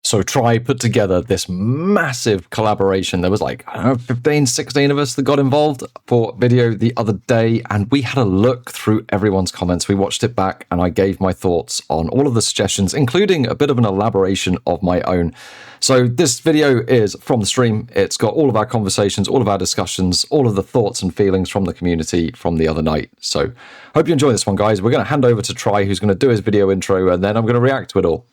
So Try put together this massive collaboration. There was like, I don't know, 15, 16 of us that got involved for video the other day, and we had a look through everyone's comments. We watched it back, and I gave my thoughts on all of the suggestions, including a bit of an elaboration of my own. So this video is from the stream. It's got all of our conversations, all of our discussions, all of the thoughts and feelings from the community from the other night. So hope you enjoy this one, guys. We're going to hand over to Try, who's going to do his video intro, and then I'm going to react to it all.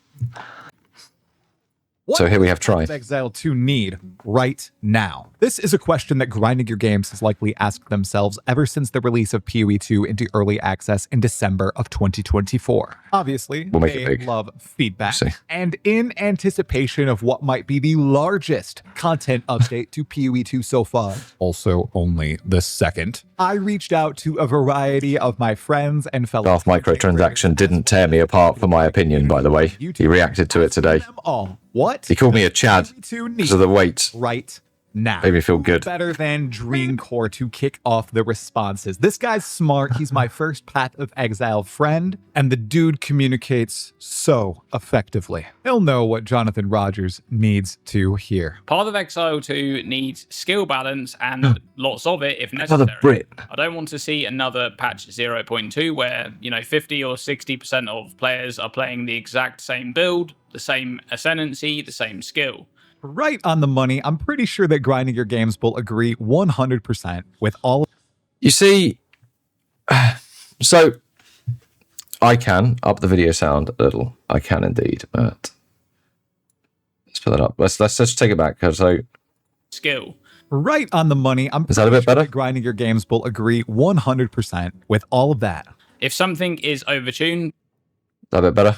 So here we have Try. What does Exile 2 need right now? This is a question that Grinding Your Games has likely asked themselves ever since the release of PoE 2 into early access in December of 2024. Obviously, they love feedback, and in anticipation of what might be the largest content update to PoE 2 so far, also only the second, I reached out to a variety of my friends and fellow Darth Microtransaction didn't tear me apart for my opinion, by the way. He reacted to it today. What? He called me a Chad because of the weight. Right now. Made me feel good. Better than Dreamcore to kick off the responses. This guy's smart. He's my first Path of Exile friend, and the dude communicates so effectively. He'll know what Jonathan Rogers needs to hear. Path of Exile 2 needs skill balance and lots of it if necessary. I don't want to see another patch 0.2 where, 50 or 60% of players are playing the exact same build, the same ascendancy, the same skill. Right on the money. I'm pretty sure that Grinding Your Games will agree 100% with all. You see, so I can up the video sound a little. I can indeed, but let's put that up. Let's just take it back. So skill. Right on the money. Is that a bit better? Grinding Your Games will agree 100% with all of that. If something is overtuned, that a bit better.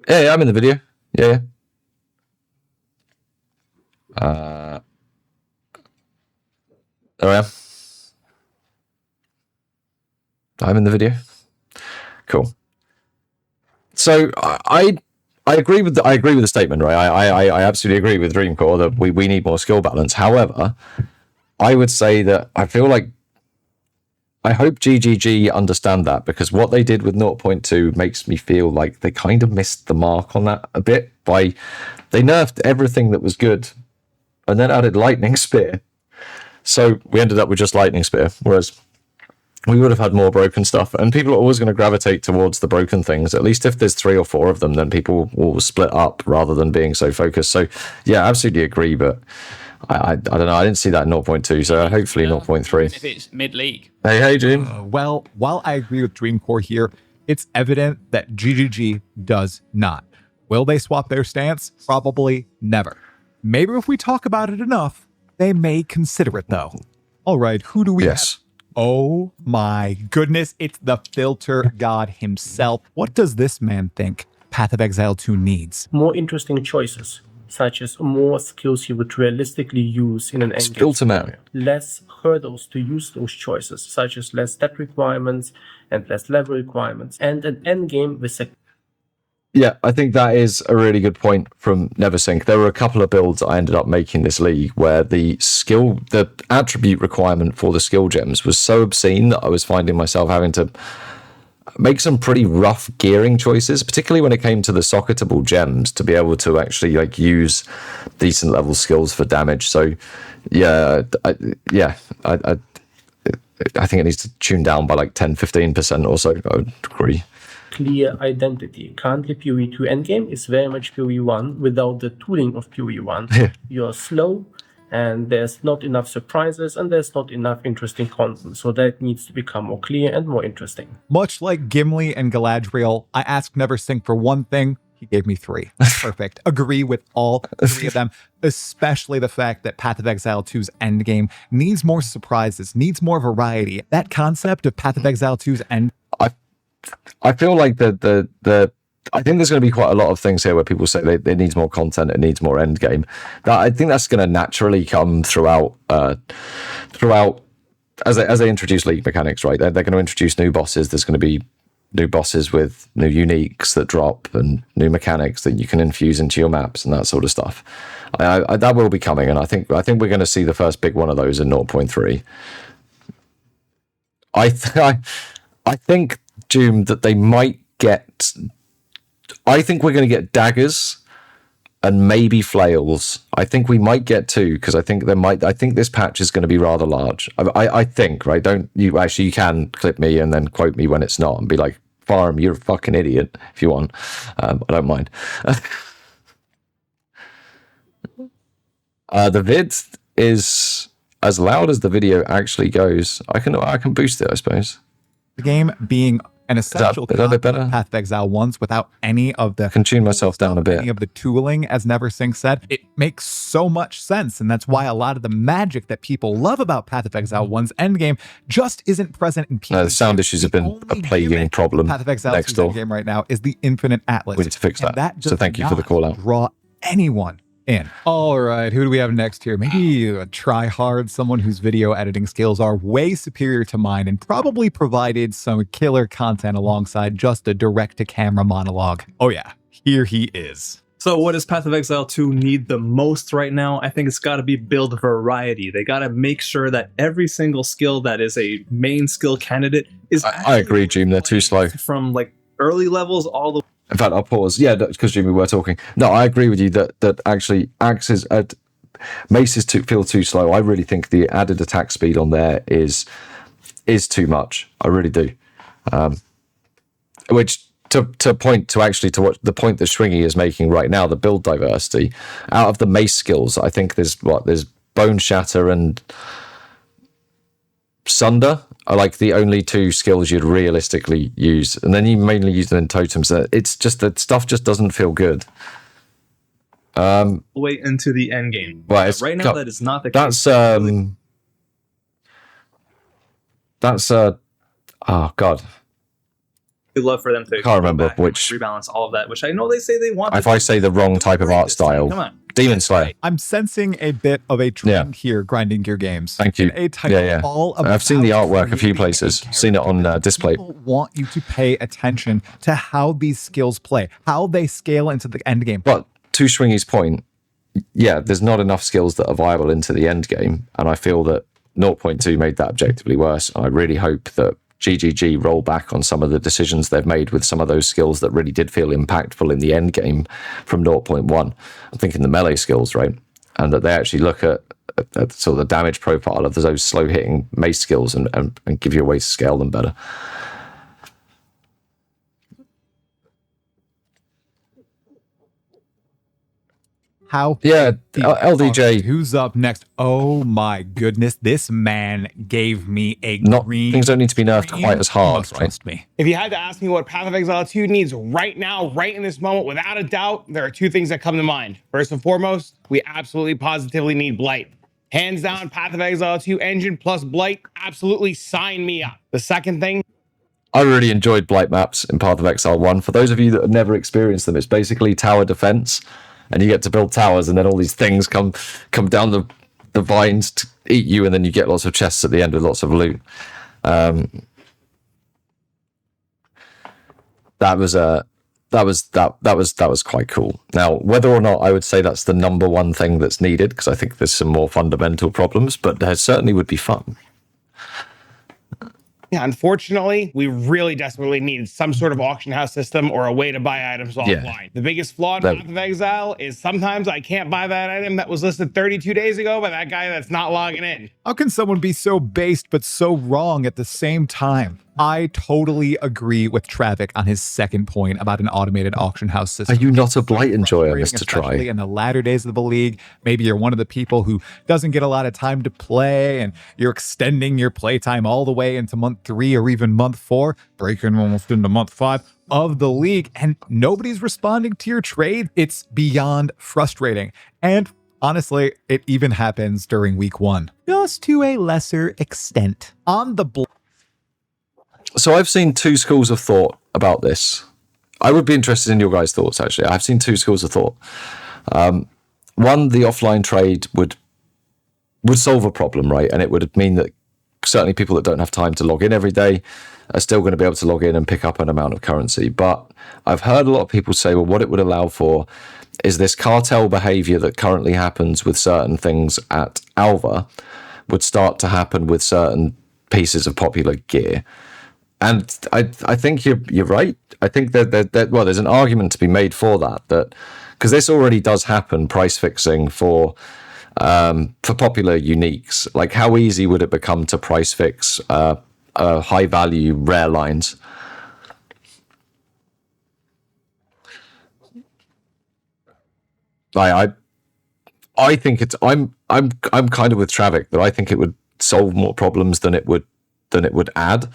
Yeah, I'm in the video. Yeah. There I am. I'm in the video. Cool. So I agree with the statement, right? I absolutely agree with Dreamcore that we need more skill balance. However, I would say that I feel like I hope GGG understand that, because what they did with 0.2 makes me feel like they kind of missed the mark on that a bit. They nerfed everything that was good and then added Lightning Spear. So we ended up with just Lightning Spear, whereas we would have had more broken stuff. And people are always going to gravitate towards the broken things. At least if there's 3 or 4 of them, then people will split up rather than being so focused. So yeah, absolutely agree, but I don't know. I didn't see that in 0.2, so hopefully 0.3. If it's mid-league. Hey, Dream. Well, while I agree with Dreamcore here, it's evident that GGG does not. Will they swap their stance? Probably never. Maybe if we talk about it enough, they may consider it, though. All right, who do we have? Oh my goodness, it's the filter god himself. What does this man think Path of Exile 2 needs? More interesting choices, such as more skills you would realistically use in an endgame scenario. Less hurdles to use those choices, such as less stat requirements and less level requirements, and an endgame with a... Yeah, I think that is a really good point from Neversink. There were a couple of builds I ended up making this league where the attribute requirement for the skill gems was so obscene that I was finding myself having to make some pretty rough gearing choices, particularly when it came to the socketable gems, to be able to actually use decent level skills for damage. So yeah, I think it needs to tune down by like 10-15% or so. I would agree. Clear identity. Currently, PoE 2 endgame is very much PoE 1 without the tooling of PoE 1. You're slow, and there's not enough surprises, and there's not enough interesting content. So that needs to become more clear and more interesting. Much like Gimli and Galadriel, I asked Neversink for one thing. He gave me 3. Perfect. Agree with all 3 of them, especially the fact that Path of Exile 2's endgame needs more surprises, needs more variety. That concept of Path of Exile 2's end... I feel like I think there's going to be quite a lot of things here where people say it needs more content, it needs more endgame. I think that's going to naturally come throughout as they introduce league mechanics, right? They're going to introduce new bosses. There's going to be new bosses with new uniques that drop and new mechanics that you can infuse into your maps and that sort of stuff. That will be coming, and I think we're going to see the first big one of those in 0.3. I think, Doom, that they might get I think we're going to get daggers and maybe flails. I think we might get 2 because I think this patch is going to be rather large. I think, right? You can clip me and then quote me when it's not and be like, Farm, you're a fucking idiot if you want. I don't mind. The vid is as loud as the video actually goes. I can boost it, I suppose. The game being an essential is that a bit better? Path of Exile ones without any of the... I can tune myself down a bit. Any of the tooling, as Neversink said. It makes so much sense, and that's why a lot of the magic that people love about Path of Exile 1's endgame just isn't present in PvP. No, the sound issues have been a plaguing problem. Path of Exile next door. Endgame right now is the Infinite Atlas. We need to fix that. Just so thank you for the call out. Draw anyone in. All right, who do we have next here? Maybe a try-hard, someone whose video editing skills are way superior to mine and probably provided some killer content alongside just a direct-to-camera monologue. Oh yeah, here he is. So what does Path of Exile 2 need the most right now? I think it's got to be build variety. They got to make sure that every single skill that is a main skill candidate is... I agree, Jim. They're too slow. From like early levels all the... In fact, I'll pause. Yeah, because Jimmy, we're talking. No, I agree with you that actually axes maces feel too slow. I really think the added attack speed on there is too much. I really do. Which to what the point that Shringy is making right now, the build diversity out of the mace skills. I think there's Bone Shatter and Sunder are like the only 2 skills you'd realistically use, and then you mainly use them in totems. It's just that stuff just doesn't feel good. Way into the end game. Well, right now that is not the case. That's oh god. We'd love for them to can't remember which rebalance all of that, which I know they say they want. If I say the wrong type of art style, come on. Demon Slayer. I'm sensing a bit of a trend here, Grinding Gear Games. Thank you. A title all about I've seen the artwork a few places. Seen it on display. People want you to pay attention to how these skills play, how they scale into the end game. But to Shringy's point, yeah, there's not enough skills that are viable into the end game, and I feel that 0.2 made that objectively worse. And I really hope that GGG roll back on some of the decisions they've made with some of those skills that really did feel impactful in the end game from 0.1. I'm thinking the melee skills, right? And that they actually look at sort of the damage profile of those slow hitting mace skills and give you a way to scale them better. How? Yeah, LDJ. Who's up next? Oh my goodness, this man gave me a green. Things don't need to be nerfed quite as hard, right? Trust me. If you had to ask me what Path of Exile 2 needs right now, right in this moment, without a doubt, there are 2 things that come to mind. First and foremost, we absolutely positively need Blight. Hands down, Path of Exile 2 engine plus Blight, absolutely sign me up. The second thing, I really enjoyed Blight maps in Path of Exile 1. For those of you that have never experienced them, it's basically tower defense. And you get to build towers, and then all these things come down the vines to eat you, and then you get lots of chests at the end with lots of loot. That was quite cool. Now, whether or not I would say that's the number one thing that's needed, because I think there's some more fundamental problems, but there certainly would be fun. yeah, unfortunately, we really desperately need some sort of auction house system or a way to buy items offline. The biggest flaw in Path of Exile is sometimes I can't buy that item that was listed 32 days ago by that guy that's not logging in. How can someone be so based but so wrong at the same time? I totally agree with Travic on his second point about an automated auction house system. Are you not a Blight enjoyer, Mr. Try? Especially in the latter days of the league, maybe you're one of the people who doesn't get a lot of time to play, and you're extending your playtime all the way into month 3 or even month 4, breaking almost into month 5 of the league, and nobody's responding to your trade. It's beyond frustrating. And honestly, it even happens during week 1, just to a lesser extent. On the So I've seen 2 schools of thought about this. I would be interested in your guys' thoughts, actually. I've seen 2 schools of thought. One, the offline trade would solve a problem, right? And it would mean that certainly people that don't have time to log in every day are still going to be able to log in and pick up an amount of currency. But I've heard a lot of people say, well, what it would allow for is this cartel behavior that currently happens with certain things at Alva would start to happen with certain pieces of popular gear. And I think you're right. I think that well, there's an argument to be made for that because this already does happen, price fixing for popular uniques. Like, how easy would it become to price fix high value rare lines? I think it's I'm kind of with Travik that I think it would solve more problems than it would add,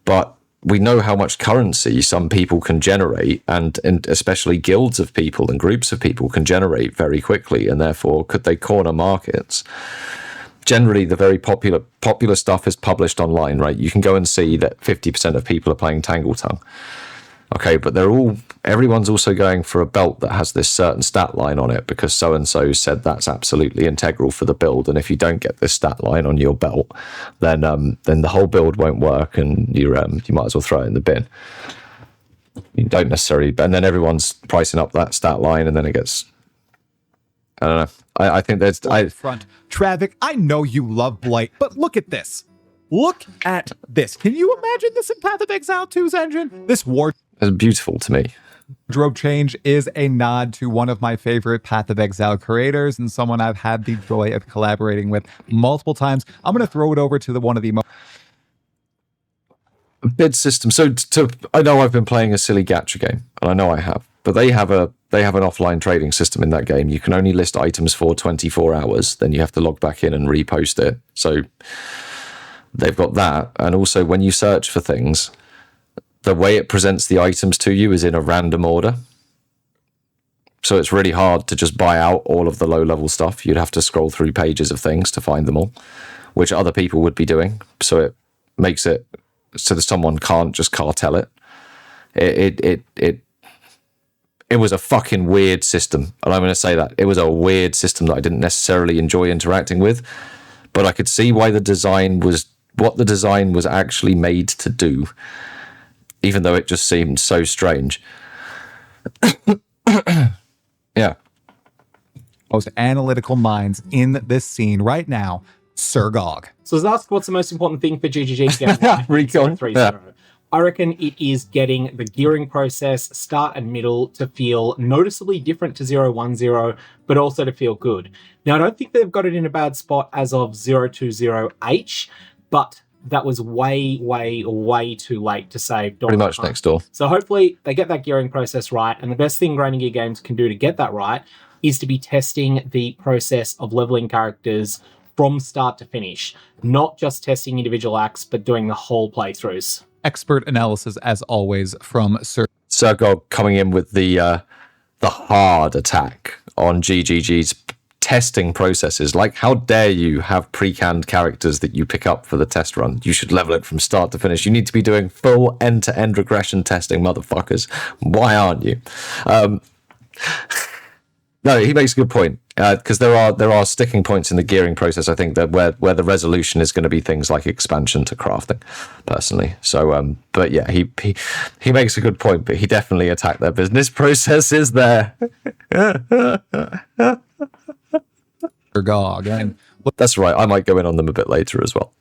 but we know how much currency some people can generate, and especially guilds of people and groups of people can generate very quickly, and therefore could they corner markets? Generally, the very popular stuff is published online, right? You can go and see that 50% of people are playing Tangle Tongue. Okay, but everyone's also going for a belt that has this certain stat line on it because so-and-so said that's absolutely integral for the build. And if you don't get this stat line on your belt, then the whole build won't work, and you might as well throw it in the bin. You don't necessarily, and then everyone's pricing up that stat line, and then it gets, I don't know. I think there's front. Travik, I know you love Blight, but look at this. Look at this. Can you imagine this in Path of Exile 2's engine? This war it's beautiful to me. wardrobe change is a nod to one of my favorite Path of Exile creators and someone I've had the joy of collaborating with multiple times. I'm going to throw it over to one of the most bid system. So I know I've been playing a silly gacha game, and I know I have, but they have an offline trading system in that game. You can only list items for 24 hours, then you have to log back in and repost it. So they've got that, and also when you search for things, the way it presents the items to you is in a random order. So it's really hard to just buy out all of the low-level stuff. You'd have to scroll through pages of things to find them all, which other people would be doing. So it makes it so that someone can't just cartel it. It was a fucking weird system, and I'm going to say that. It was a weird system that I didn't necessarily enjoy interacting with, but I could see why the design was what the design was actually made to do, even though it just seemed so strange. Yeah. most analytical minds in this scene right now, Sir Gog. So let's ask what's the most important thing for GGG to get right? Recon. 3-0. Yeah. I reckon it is getting the gearing process, start and middle, to feel noticeably different to 010, but also to feel good. Now, I don't think they've got it in a bad spot as of 020H, but that was way, way, way too late to save. Pretty much next door. So hopefully they get that gearing process right, and the best thing Grinding Gear Games can do to get that right is to be testing the process of leveling characters from start to finish, not just testing individual acts, but doing the whole playthroughs. Expert analysis, as always, from Sir Sergog coming in with the hard attack on GGG's testing processes. Like, how dare you have pre-canned characters that you pick up for the test run? You should level it from start to finish. You need to be doing full end-to-end regression testing, motherfuckers. Why aren't you? No, he makes a good point, because there are sticking points in the gearing process, I think, that where the resolution is going to be things like expansion to crafting, personally. So, but yeah, he makes a good point, but he definitely attacked their business processes there. Gog. And That's right, I might go in on them a bit later as well.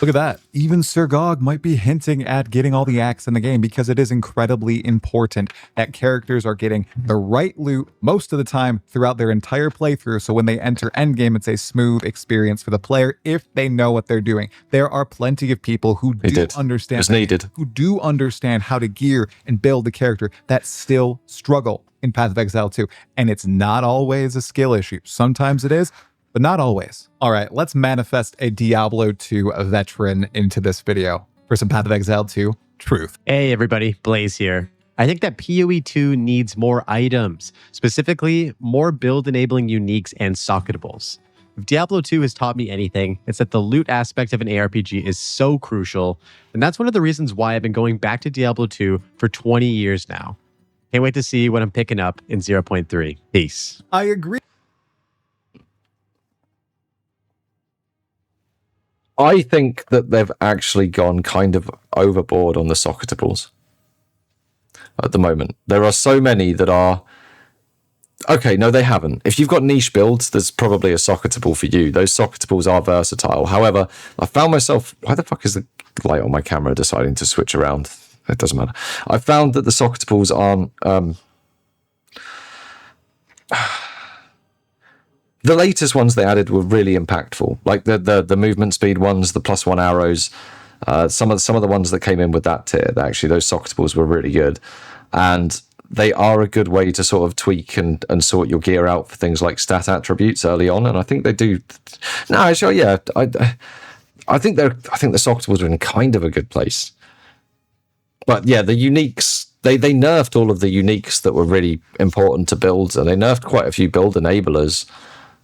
look at that. Even Sir Gog might be hinting at getting all the acts in the game, because it is incredibly important that characters are getting the right loot most of the time throughout their entire playthrough. So when they enter endgame, it's a smooth experience for the player if they know what they're doing. There are plenty of people who do understand It's needed. who do understand how to gear and build the character that still struggle in Path of Exile 2. And it's not always a skill issue. Sometimes it is, but not always. All right, let's manifest a Diablo 2 veteran into this video for some Path of Exile 2 truth. Hey everybody, Blaze here. I think that PoE 2 needs more items, specifically more build-enabling uniques and socketables. If Diablo 2 has taught me anything, it's that the loot aspect of an ARPG is so crucial, and that's one of the reasons why I've been going back to Diablo 2 for 20 years now. Can't wait to see what I'm picking up in 0.3. Peace. I agree. I think that they've actually gone kind of overboard on the socketables at the moment. There are so many that are... Okay, no, they haven't. If you've got niche builds, there's probably a socketable for you. Those socketables are versatile. However, I found myself... Why the fuck is the light on my camera deciding to switch around. It doesn't matter. I found that the socketables aren't... the latest ones they added were really impactful. Like the movement speed ones, the +1 arrows, some of the ones that came in with that tier, actually those socketables were really good. And they are a good way to sort of tweak and sort your gear out for things like stat attributes early on. And I think they do... No, actually, yeah. I think the socketables are in kind of a good place. But yeah, the uniques, they nerfed all of the uniques that were really important to builds, and they nerfed quite a few build enablers.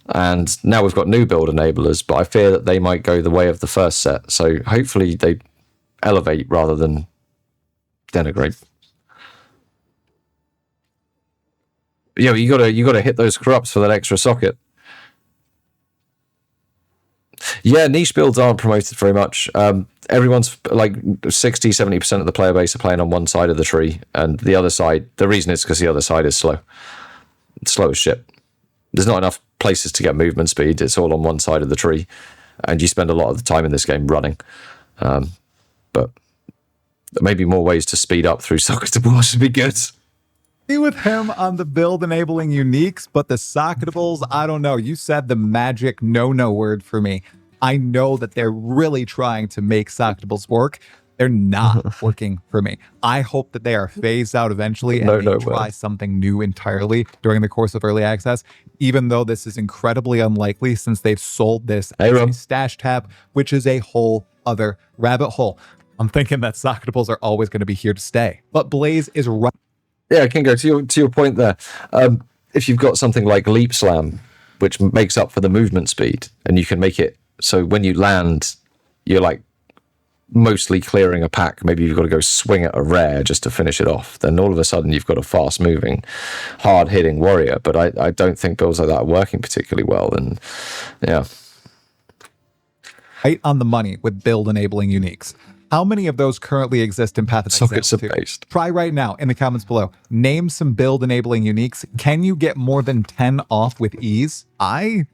And now we've got new build enablers, but I fear that they might go the way of the first set. So hopefully they elevate rather than denigrate. Yeah, you gotta hit those corrupts for that extra socket. Yeah, niche builds aren't promoted very much. Everyone's like 60-70% of the player base are playing on one side of the tree, and the other side, the reason is because the other side is slow. It's slow as shit. There's not enough places to get movement speed. It's all on one side of the tree, and you spend a lot of the time in this game running. But there may be more ways to speed up through socketables would be good. With him on the build enabling uniques, but the socketables, I don't know. You said the magic no word for me. I know that they're really trying to make socketables work. They're not working for me. I hope that they are phased out eventually and they try something new entirely during the course of early access, even though this is incredibly unlikely since they've sold this as a stash tab, which is a whole other rabbit hole. I'm thinking that socketables are always going to be here to stay. But Blaze is right. Yeah, I can go to your point there. If you've got something like Leap Slam, which makes up for the movement speed, and you can make it so when you land, you're like mostly clearing a pack. Maybe you've got to go swing at a rare just to finish it off. Then all of a sudden you've got a fast-moving, hard-hitting warrior. But I don't think builds like that are working particularly well. And yeah, right on the money with build enabling uniques. How many of those currently exist in Path of Exile? Sockets are based. Try right now in the comments below. Name some build enabling uniques. Can you get more than 10 off with ease? I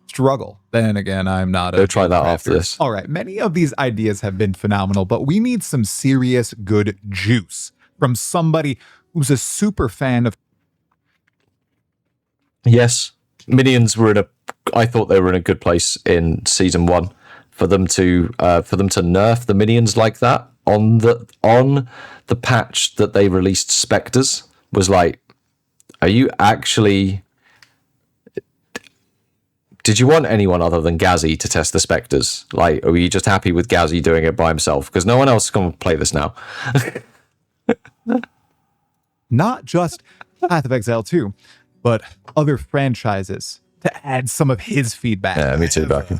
struggle. Then again, I'm not a... Go try that after this. All right, many of these ideas have been phenomenal, but we need some serious good juice from somebody who's a super fan of... Yes, minions were I thought they were in a good place in season 1. For them to nerf the minions like that on the patch that they released Spectres was like, are you actually... Did you want anyone other than Ghazi to test the Spectres? Like, or were you just happy with Ghazi doing it by himself? Because no one else is going to play this now. Not just Path of Exile 2, but other franchises to add some of his feedback. Yeah, me too, Becky.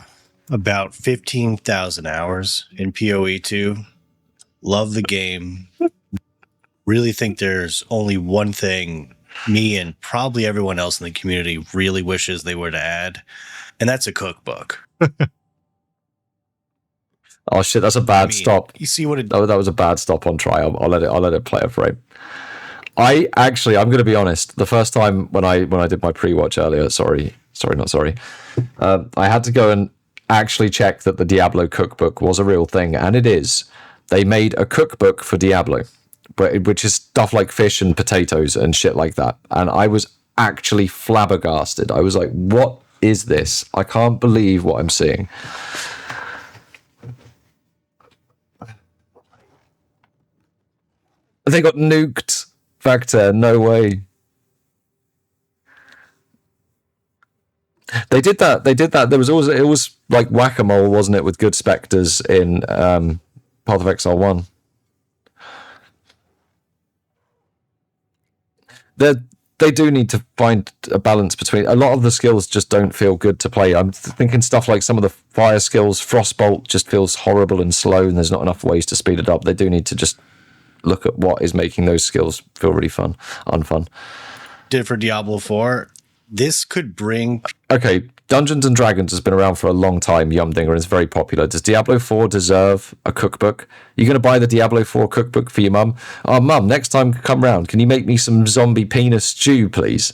About 15,000 hours in PoE 2. Love the game. Really think there's only one thing me and probably everyone else in the community really wishes they were to add, and that's a cookbook. Oh shit, that's a bad stop. You see what it... that was a bad stop on try. I'll let it play a frame. I'm going to be honest. The first time when I did my pre-watch earlier, I had to go and actually check that the Diablo cookbook was a real thing, and it is. They made a cookbook for Diablo, which is stuff like fish and potatoes and shit like that. And I was actually flabbergasted. I was like, what is this? I can't believe what I'm seeing. They got nuked back there. No way. They did that. There was always, it was like whack-a-mole, wasn't it, with good specters in Path of Exile 1. They do need to find a balance between... A lot of the skills just don't feel good to play. I'm thinking stuff like some of the fire skills, Frostbolt just feels horrible and slow, and there's not enough ways to speed it up. They do need to just look at what is making those skills feel really unfun. Did for Diablo 4... This could bring... Okay, Dungeons and Dragons has been around for a long time, Yumdinger, and it's very popular. Does Diablo 4 deserve a cookbook? You're going to buy the Diablo 4 cookbook for your mum? Oh, mum, next time come round, can you make me some zombie penis stew, please?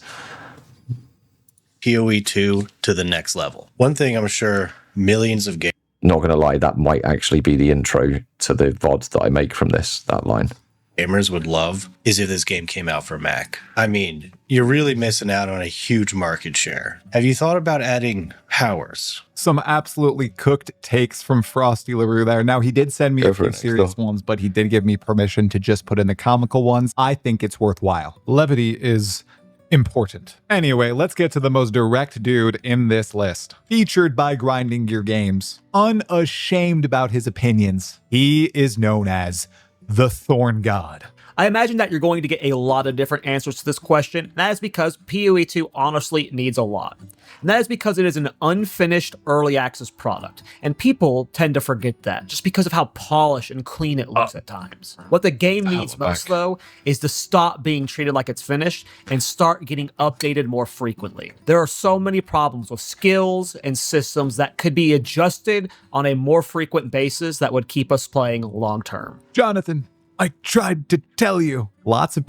PoE 2 to the next level. One thing I'm sure millions of not going to lie, that might actually be the intro to the VOD that I make from that line. Gamers would love is if this game came out for Mac. I mean, you're really missing out on a huge market share. Have you thought about adding powers? Some absolutely cooked takes from Frosty LaRue there. Now, he did send me a few it, serious ones, but he did give me permission to just put in the comical ones. I think it's worthwhile. Levity is important. Anyway, let's get to the most direct dude in this list. Featured by Grinding Gear Games. Unashamed about his opinions. He is known as the Thorn God. I imagine that you're going to get a lot of different answers to this question. That is because PoE 2 honestly needs a lot. And that is because it is an unfinished early access product. And people tend to forget that just because of how polished and clean it looks at times. What the game needs most, though, is to stop being treated like it's finished and start getting updated more frequently. There are so many problems with skills and systems that could be adjusted on a more frequent basis that would keep us playing long term. Jonathan, I tried to tell you. Lots of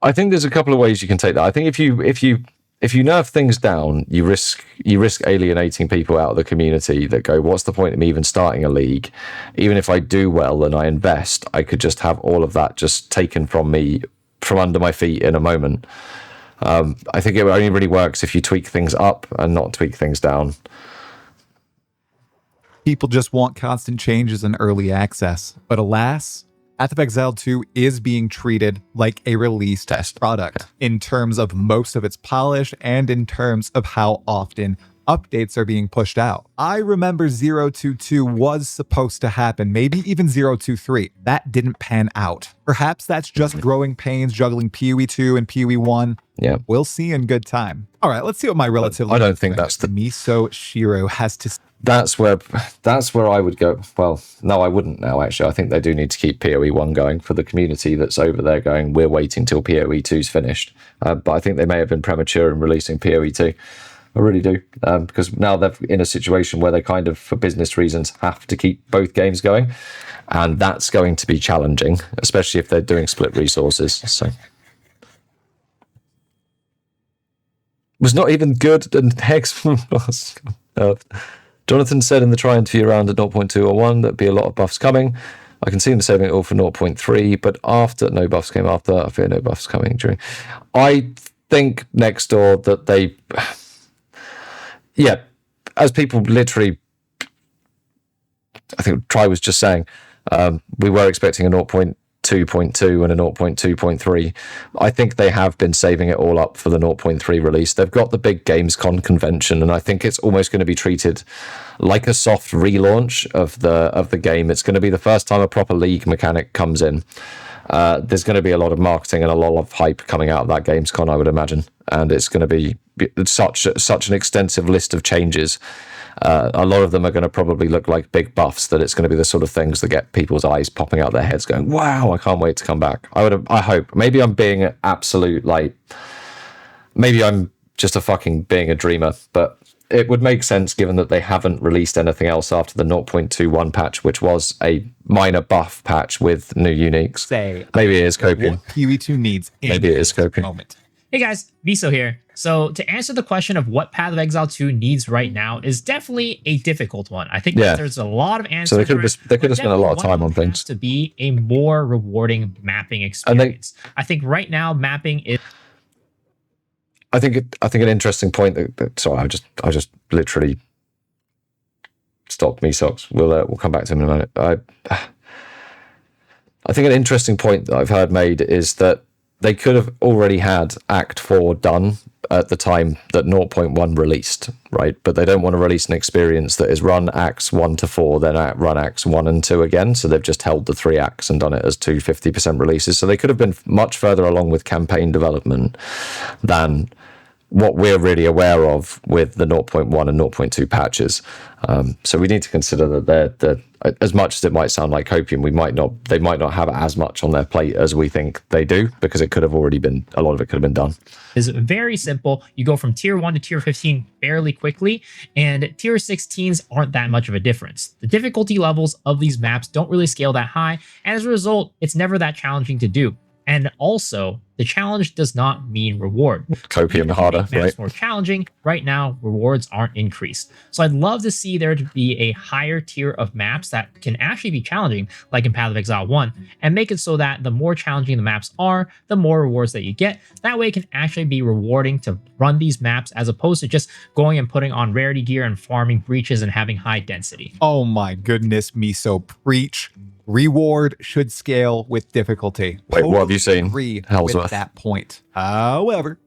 I think there's a couple of ways you can take that. I think if you nerf things down, you risk alienating people out of the community that go, what's the point of me even starting a league? Even if I do well and I invest, I could just have all of that just taken from me, from under my feet in a moment. I think it only really works if you tweak things up and not tweak things down. people just want constant changes in early access. But alas, Path of Exile 2 is being treated like a release test product in terms of most of its polish and in terms of how often updates are being pushed out. I remember 022 was supposed to happen, maybe even 023. That didn't pan out. Perhaps that's just growing pains juggling PoE 2 and PoE 1. Yeah. We'll see in good time. All right, let's see what my relatively I don't think that's the Miso Shiro has to say. That's where I would go. Well, no, I wouldn't now, actually. I think they do need to keep PoE 1 going for the community that's over there going, we're waiting till PoE 2's finished. But I think they may have been premature in releasing PoE 2. I really do. Because now they're in a situation where they kind of, for business reasons, have to keep both games going. And that's going to be challenging, especially if they're doing split resources. So was not even good and Hex was. Jonathan said in the try interview around at 0.2 or 1 there'd be a lot of buffs coming. I can see them saving it all for 0.3, but after no buffs came after, I fear no buffs coming during. I think next door that they, yeah, as people literally, I think Try was just saying, we were expecting a 0.2.2 and a 0.2.3. I think they have been saving it all up for the 0.3 release. They've got the big Gamescom convention, and I think it's almost going to be treated like a soft relaunch of the game. It's going to be the first time a proper league mechanic comes in. There's going to be a lot of marketing and a lot of hype coming out of that Gamescom, I would imagine, and it's going to be such an extensive list of changes. A lot of them are going to probably look like big buffs, that it's going to be the sort of things that get people's eyes popping out their heads going, wow, I can't wait to come back. I hope. Maybe I'm being an absolute, maybe I'm just being a dreamer, but it would make sense given that they haven't released anything else after the 0.21 patch, which was a minor buff patch with new uniques. Maybe it is coping. What PoE 2 needs. Maybe it is coping. Moment. Hey guys, Viso here. So to answer the question of what Path of Exile 2 needs right now is definitely a difficult one. I think that there's a lot of answers. So they could have spent a lot of time on things. To be a more rewarding mapping experience. I think right now mapping is. I think an interesting point that sorry, I just literally stopped me socks. We'll come back to him in a minute. I think an interesting point that I've heard made is that they could have already had Act 4 done at the time that 0.1 released, right? But they don't want to release an experience that is run Acts 1 to 4, then run Acts 1 and 2 again. So they've just held the 3 acts and done it as 2 50% releases. So they could have been much further along with campaign development than what we're really aware of with the 0.1 and 0.2 patches. So we need to consider that they're as much as it might sound like copium, they might not have as much on their plate as we think they do, because it could have already been, a lot of it could have been done. Is very simple. You go from tier 1 to tier 15 fairly quickly, and tier 16s aren't that much of a difference. The difficulty levels of these maps don't really scale that high, and as a result, it's never that challenging to do. And also, the challenge does not mean reward. Copium harder, Maps right? more challenging. Right now, rewards aren't increased. So I'd love to see there to be a higher tier of maps that can actually be challenging, like in Path of Exile 1, and make it so that the more challenging the maps are, the more rewards that you get. That way it can actually be rewarding to run these maps as opposed to just going and putting on rarity gear and farming breaches and having high density. Oh my goodness, Miso, preach. Reward should scale with difficulty. Wait, what have you seen? Agree Hellsworth. with that point. However,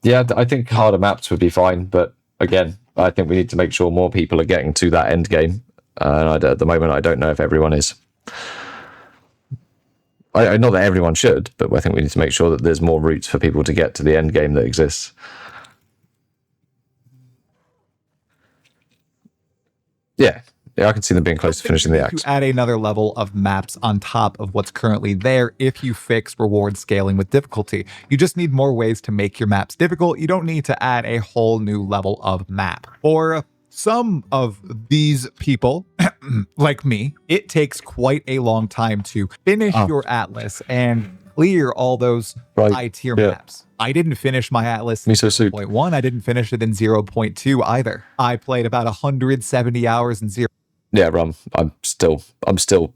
Yeah, I think harder maps would be fine, but again, I think we need to make sure more people are getting to that end game. And at the moment, I don't know if everyone is. Not that everyone should, but I think we need to make sure that there's more routes for people to get to the end game that exists. Yeah, I can see them being close to finishing the act. to add another level of maps on top of what's currently there if you fix reward scaling with difficulty. You just need more ways to make your maps difficult. You don't need to add a whole new level of map. For some of these people, like me, it takes quite a long time to finish your atlas and clear all those high tier maps. I didn't finish my atlas in 0.1. I didn't finish it in 0.2 either. I played about 170 hours in 0. Yeah, I'm still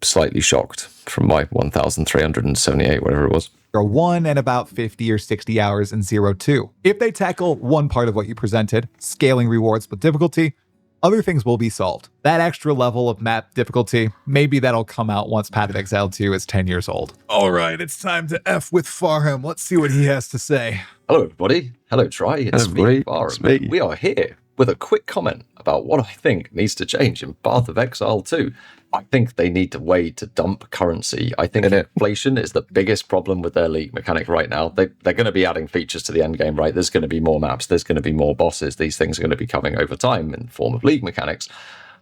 slightly shocked from my 1,378, whatever it was. 1 and about 50 or 60 hours in 0.2. If they tackle one part of what you presented, scaling rewards with difficulty, other things will be solved. That extra level of map difficulty, maybe that'll come out once Path of Exile 2 is 10 years old. All right, it's time to F with Farham. Let's see what he has to say. Hello, everybody. Hello, Try. It's me, Farham. We are here with a quick comment about what I think needs to change in Path of Exile 2. I think they need a way to dump currency. I think inflation is the biggest problem with their league mechanic right now. They're going to be adding features to the end game, right? There's going to be more maps. There's going to be more bosses. These things are going to be coming over time in the form of league mechanics.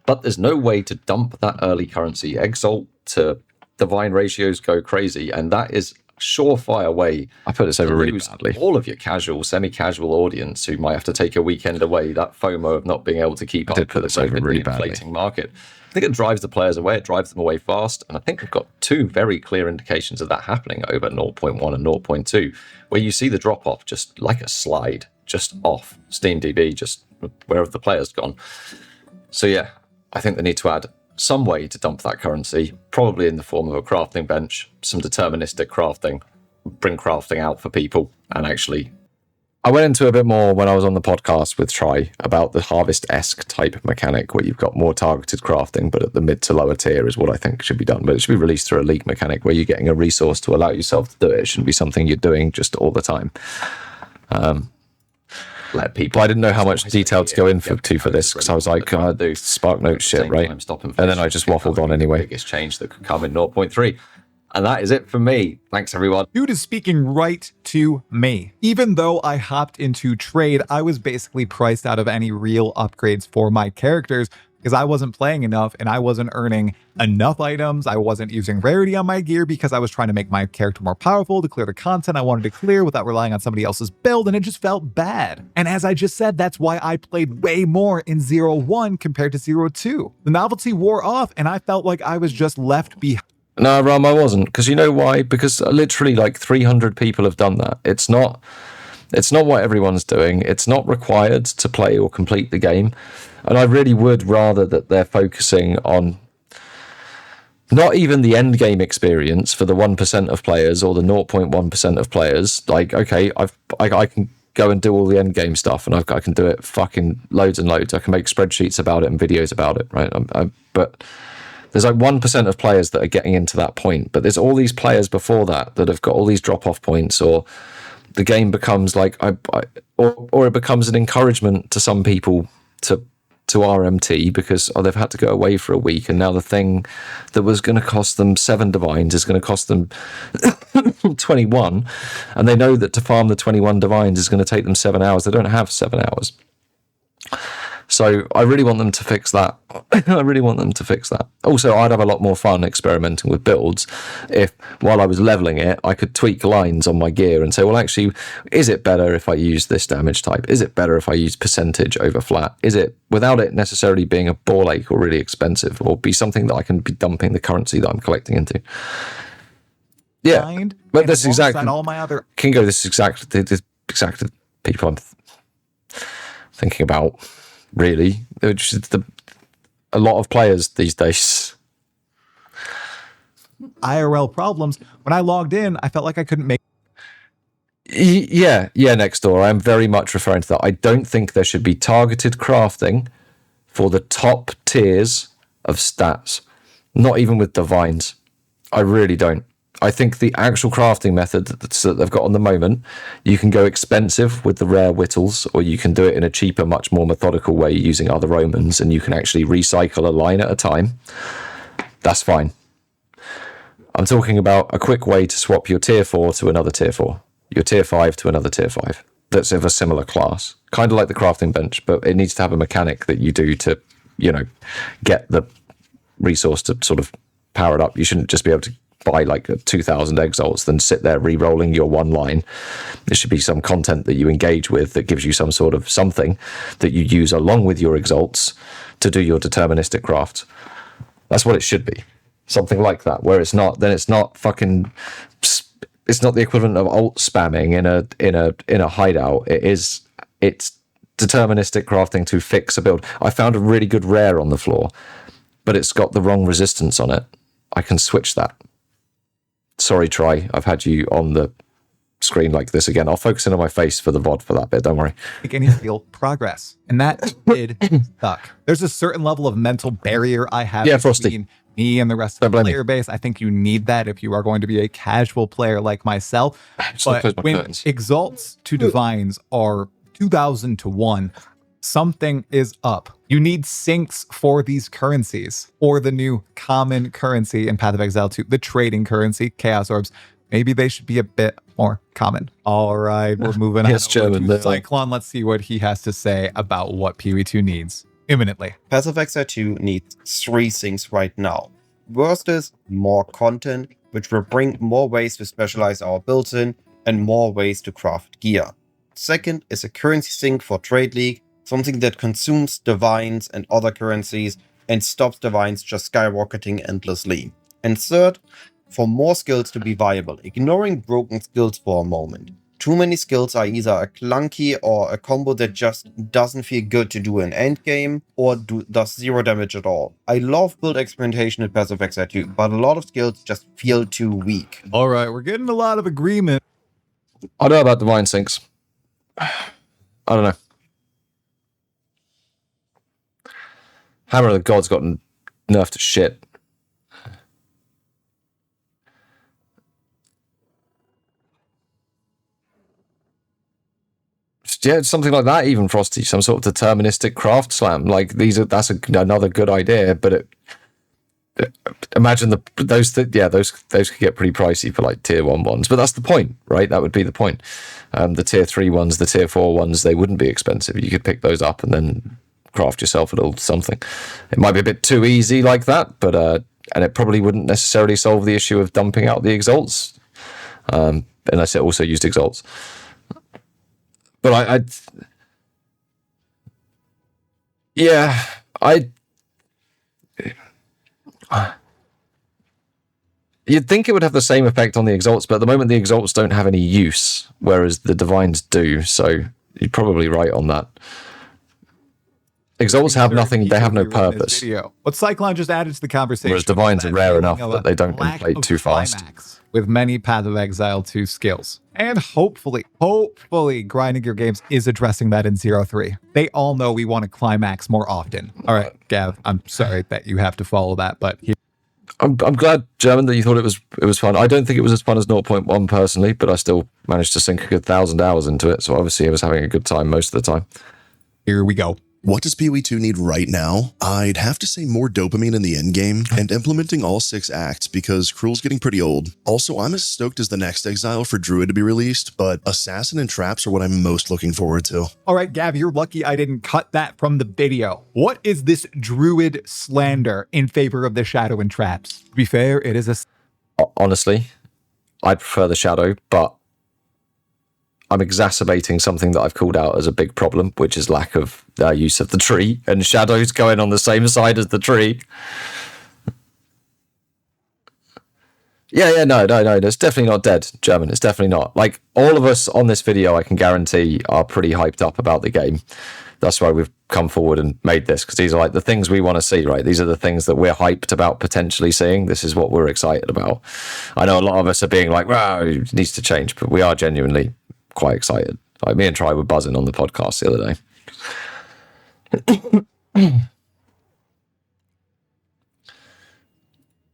But there's no way to dump that early currency. Exalt to divine ratios go crazy, and that is surefire way. I put this over really badly. All of your casual, semi-casual audience who might have to take a weekend away, that FOMO of not being able to keep up with this over really inflating market. I think it drives the players away. It drives them away fast. And I think we've got two very clear indications of that happening over 0.1 and 0.2, where you see the drop off just like a slide, just off SteamDB, just where have the players gone. So yeah, I think they need to add some way to dump that currency, probably in the form of a crafting bench, some deterministic crafting, bring crafting out for people, and actually... I went into a bit more when I was on the podcast with Try about the Harvest-esque type mechanic where you've got more targeted crafting, but at the mid to lower tier is what I think should be done. But it should be released through a league mechanic where you're getting a resource to allow yourself to do it. It shouldn't be something you're doing just all the time. Let people. I didn't know how much detail to go in for this because I was like, I do Spark Note shit, right? And then I just waffled on anyway. Biggest change that could come in 0.3. And that is it from me. Thanks, everyone. Dude is speaking right to me. Even though I hopped into trade, I was basically priced out of any real upgrades for my characters because I wasn't playing enough and I wasn't earning enough items. I wasn't using rarity on my gear because I was trying to make my character more powerful to clear the content I wanted to clear without relying on somebody else's build, and it just felt bad. And as I just said, that's why I played way more in 0.1 compared to 0.2. The novelty wore off and I felt like I was just left behind. No, Ram, I wasn't. Because you know why? Because literally like 300 people have done that. It's not what everyone's doing. It's not required to play or complete the game. And I really would rather that they're focusing on not even the end game experience for the 1% of players or the 0.1% of players. Like, okay, I can go and do all the end game stuff and I can do it fucking loads and loads. I can make spreadsheets about it and videos about it, right? But there's like 1% of players that are getting into that point, but there's all these players before that have got all these drop-off points, or the game becomes like, or it becomes an encouragement to some people to RMT because they've had to go away for a week, and now the thing that was going to cost them 7 divines is going to cost them 21, and they know that to farm the 21 divines is going to take them 7 hours. They don't have 7 hours. So I really want them to fix that. Also, I'd have a lot more fun experimenting with builds if, while I was leveling it, I could tweak lines on my gear and say, well, actually, is it better if I use this damage type? Is it better if I use percentage over flat? Is it, without it necessarily being a ball ache or really expensive, or be something that I can be dumping the currency that I'm collecting into? Yeah, mind. but and that's alongside exactly all my other. Kingo. This is exactly the people I'm thinking about. Really, they're just a lot of players these days. IRL problems. When I logged in, I felt like I couldn't make. Yeah, next door. I'm very much referring to that. I don't think there should be targeted crafting for the top tiers of stats, not even with divines. I really don't. I think the actual crafting method that they've got on the moment, you can go expensive with the rare whittles, or you can do it in a cheaper, much more methodical way using other omens, and you can actually recycle a line at a time. That's fine. I'm talking about a quick way to swap your tier 4 to another tier 4, your tier 5 to another tier 5 that's of a similar class. Kind of like the crafting bench, but it needs to have a mechanic that you do to, get the resource to sort of power it up. You shouldn't just be able to buy like 2,000 exalts, then sit there re-rolling your one line. There should be some content that you engage with that gives you some sort of something that you use along with your exalts to do your deterministic craft. That's what it should be. Something like that, where it's not, then it's not fucking, it's not the equivalent of alt spamming in a hideout. It's deterministic crafting to fix a build. I found a really good rare on the floor, but it's got the wrong resistance on it. I can switch that. Sorry, Try. I've had you on the screen like this again. I'll focus in on my face for the VOD for that bit. Don't worry. Make any real progress, and that did suck. There's a certain level of mental barrier I have between me and the rest of the player base. I think you need that if you are going to be a casual player like myself. But when exalts to divines are 2,000 to 1, something is up. You need syncs for these currencies, or the new common currency in Path of Exile 2, the trading currency, Chaos Orbs. Maybe they should be a bit more common. All right, we're moving on to Cyclone. Let's see what he has to say about what PoE2 needs imminently. Path of Exile 2 needs 3 things right now. First is more content, which will bring more ways to specialize our builds in and more ways to craft gear. Second is a currency sync for Trade League, something that consumes divines and other currencies and stops divines just skyrocketing endlessly. And third, for more skills to be viable, ignoring broken skills for a moment. Too many skills are either a clunky or a combo that just doesn't feel good to do in endgame, or does 0 damage at all. I love build experimentation in Path of Exile 2, but a lot of skills just feel too weak. All right, we're getting a lot of agreement. I know about divine syncs. I don't know. Hammer of the Gods got nerfed to shit. Yeah, something like that, even Frosty, some sort of deterministic craft slam. Like that's another good idea, but imagine those could get pretty pricey for like tier 1 ones. But that's the point, right? That would be the point. The tier 3 ones, the tier 4 ones, they wouldn't be expensive. You could pick those up and then craft yourself a little something. It might be a bit too easy like that, but and it probably wouldn't necessarily solve the issue of dumping out the exalts, unless it also used exalts. But you'd think it would have the same effect on the exalts, but at the moment the exalts don't have any use, whereas the divines do. So you're probably right on that. Exalts have nothing, they have no purpose. What Cyclone just added to the conversation. Whereas divines are rare enough that they don't inflate too fast. With many Path of Exile 2 skills. And hopefully, Grinding Your Games is addressing that in 0-3. They all know we want to climax more often. All right, Gav, I'm sorry that you have to follow that, but I'm glad, German, that you thought it was fun. I don't think it was as fun as 0.1 personally, but I still managed to sink a good 1,000 hours into it, so obviously I was having a good time most of the time. Here we go. What does PoE2 need right now? I'd have to say more dopamine in the endgame and implementing all 6 acts because Cruel's getting pretty old. Also, I'm as stoked as the next Exile for Druid to be released, but Assassin and Traps are what I'm most looking forward to. All right, Gav, you're lucky I didn't cut that from the video. What is this Druid slander in favor of the Shadow and Traps? To be fair, it is a... Honestly, I prefer the Shadow, but I'm exacerbating something that I've called out as a big problem, which is lack of use of the tree, and Shadow's going on the same side as the tree. No. It's definitely not dead, German. It's definitely not. Like, all of us on this video, I can guarantee, are pretty hyped up about the game. That's why we've come forward and made this, because these are like the things we want to see, right? These are the things that we're hyped about potentially seeing. This is what we're excited about. I know a lot of us are being like, wow, it needs to change, but we are genuinely quite excited. Like, me and Tri were buzzing on the podcast the other day.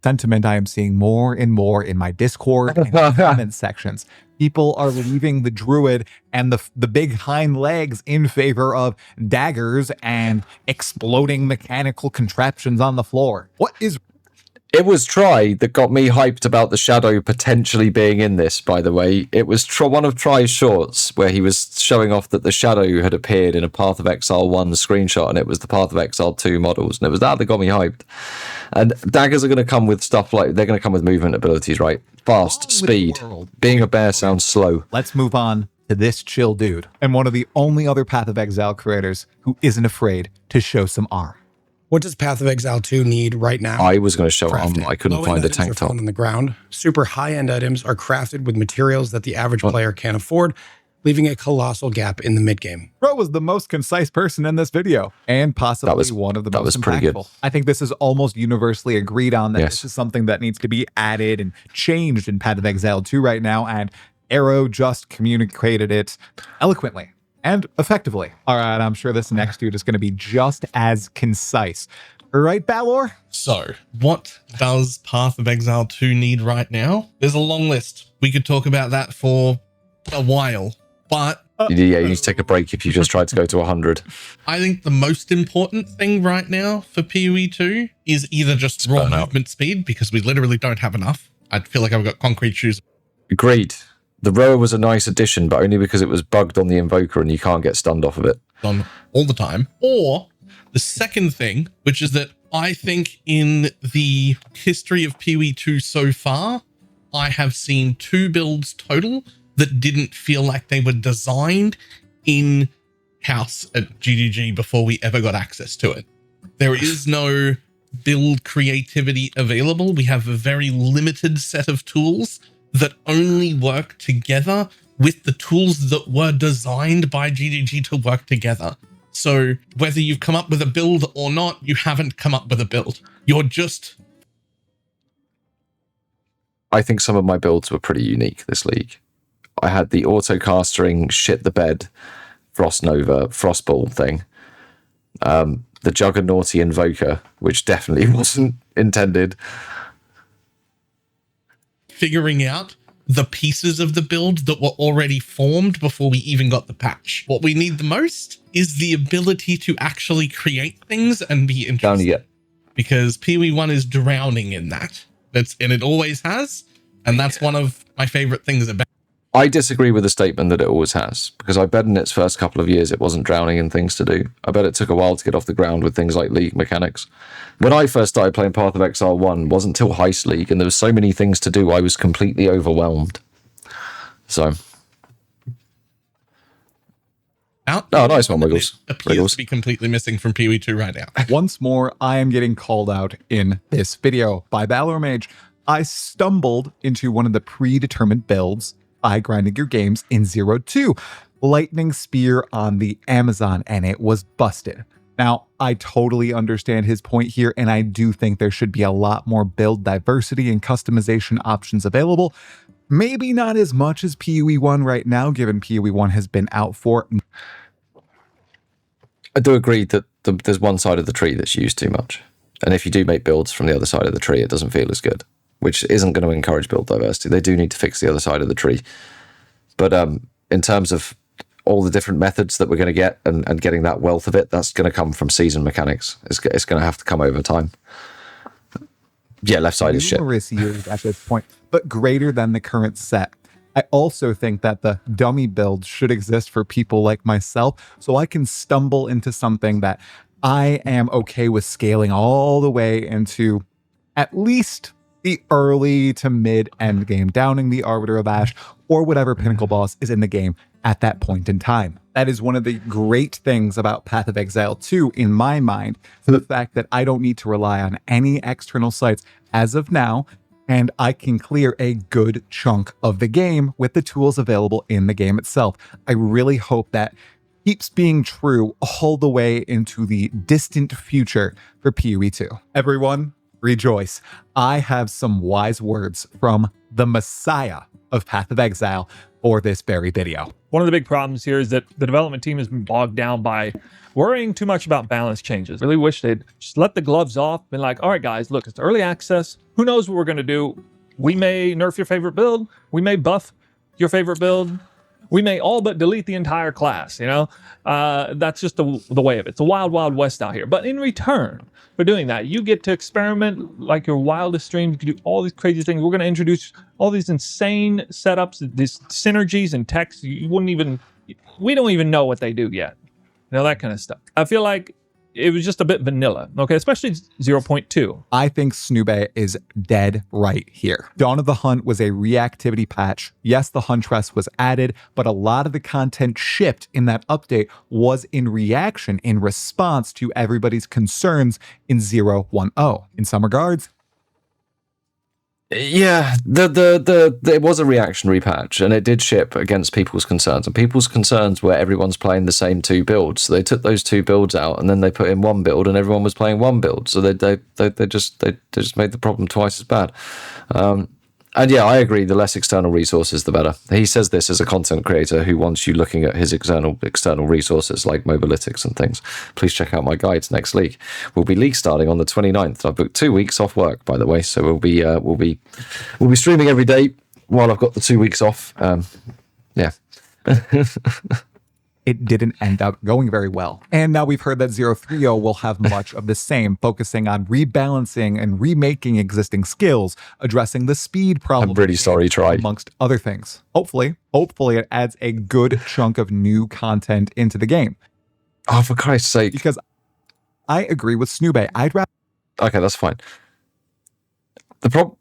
Sentiment I am seeing more and more in my Discord and comment sections. People are leaving the druid and the big hind legs in favor of daggers and exploding mechanical contraptions on the floor. What is... It was Tri that got me hyped about the shadow potentially being in this, by the way. It was one of Tri's shorts where he was showing off that the shadow had appeared in a Path of Exile 1 screenshot, and it was the Path of Exile 2 models. And it was that got me hyped. And daggers are going to come with stuff like, they're going to come with movement abilities, right? Fast, speed. Being a bear sounds slow. Let's move on to this chill dude, and one of the only other Path of Exile creators who isn't afraid to show some arm. What does Path of Exile 2 need right now? I was going to show arm. I couldn't find a tank top. On the ground. Super high-end items are crafted with materials that the average player can't afford, leaving a colossal gap in the mid-game. Bro was the most concise person in this video, and possibly one of the most impactful. I think this is almost universally agreed on that this is something that needs to be added and changed in Path of Exile 2 right now, and Arrow just communicated it eloquently and effectively. All right, I'm sure this next dude is going to be just as concise. Right, Balor? So, what does Path of Exile 2 need right now? There's a long list. We could talk about that for a while, but... Yeah, you need to take a break if you just tried to go to 100. I think the most important thing right now for PoE 2 is either just raw movement speed, because we literally don't have enough. I feel like I've got concrete shoes. Agreed. The rower was a nice addition, but only because it was bugged on the Invoker and you can't get stunned off of it. On all the time. Or the second thing, which is that I think in the history of PoE 2 so far, I have seen 2 builds total that didn't feel like they were designed in-house at GGG before we ever got access to it. There is no build creativity available. We have a very limited set of tools that only work together with the tools that were designed by GGG to work together. So whether you've come up with a build or not, you haven't come up with a build. You're just... I think some of my builds were pretty unique this league. I had the auto-castering, shit the bed, Frost Nova, Frostball thing. The Juggernauty Invoker, which definitely wasn't intended. Figuring out the pieces of the build that were already formed before we even got the patch. What we need the most is the ability to actually create things and be interested. Because PoE 1 is drowning in that. And it always has. And that's one of my favorite things about. I disagree with the statement that it always has, because I bet in its first couple of years it wasn't drowning in things to do. I bet it took a while to get off the ground with things like League mechanics. When I first started playing Path of Exile 1, it wasn't until Heist League, and there were so many things to do, I was completely overwhelmed. So... Oh, nice one, Wiggles. It appears to be completely missing from PoE 2 right now. Once more, I am getting called out in this video by Balor Mage. I stumbled into one of the predetermined builds by Grinding Your Games in 0-2, Lightning Spear on the Amazon, and it was busted. Now, I totally understand his point here, and I do think there should be a lot more build diversity and customization options available. Maybe not as much as PoE 1 right now, given PoE 1 has been out for... I do agree that there's one side of the tree that's used too much. And if you do make builds from the other side of the tree, it doesn't feel as good, which isn't going to encourage build diversity. They do need to fix the other side of the tree. But in terms of all the different methods that we're going to get and getting that wealth of it, that's going to come from season mechanics. It's going to have to come over time. Yeah, left side is shit. Numerous years at this point, but greater than the current set. I also think that the dummy build should exist for people like myself, so I can stumble into something that I am okay with scaling all the way into at least the early to mid end game, downing the Arbiter of Ash or whatever pinnacle boss is in the game at that point in time. That is one of the great things about Path of Exile 2 in my mind, for the fact that I don't need to rely on any external sites as of now, and I can clear a good chunk of the game with the tools available in the game itself. I really hope that keeps being true all the way into the distant future for PoE 2. Everyone, rejoice. I have some wise words from the Messiah of Path of Exile for this very video. One of the big problems here is that the development team has been bogged down by worrying too much about balance changes. Really wish they'd just let the gloves off, been like, all right, guys, look, it's early access. Who knows what we're going to do? We may nerf your favorite build. We may buff your favorite build. We may all but delete the entire class, you know? That's just the way of it. It's a wild, wild west out here. But in return for doing that, you get to experiment like your wildest dreams. You can do all these crazy things. We're going to introduce all these insane setups, these synergies and techs. We don't even know what they do yet. You know, that kind of stuff. I feel like it was just a bit vanilla, okay? Especially 0.2. I think Snube is dead right here. Dawn of the Hunt was a reactivity patch. Yes, the Huntress was added, but a lot of the content shipped in that update was in reaction, in response to everybody's concerns in 0.10. In some regards, yeah, it was a reactionary patch, and it did ship against people's concerns. And people's concerns were everyone's playing the same two builds. So they took those two builds out, and then they put in one build, and everyone was playing one build. So they just made the problem twice as bad. And yeah, I agree. The less external resources, the better. He says this as a content creator who wants you looking at his external resources like mobalytics and things. Please check out my guides next league. We'll be league starting on the 29th. I've booked 2 weeks off work, by the way, so we'll be streaming every day while I've got the 2 weeks off. Yeah. it didn't end up going very well. And now we've heard that 0.30 will have much of the same, focusing on rebalancing and remaking existing skills, addressing the speed problem. I'm really sorry, Try. Amongst other things. Hopefully it adds a good chunk of new content into the game. Oh, for Christ's sake. Because I agree with Snube. I'd rather... Okay, that's fine. The problem,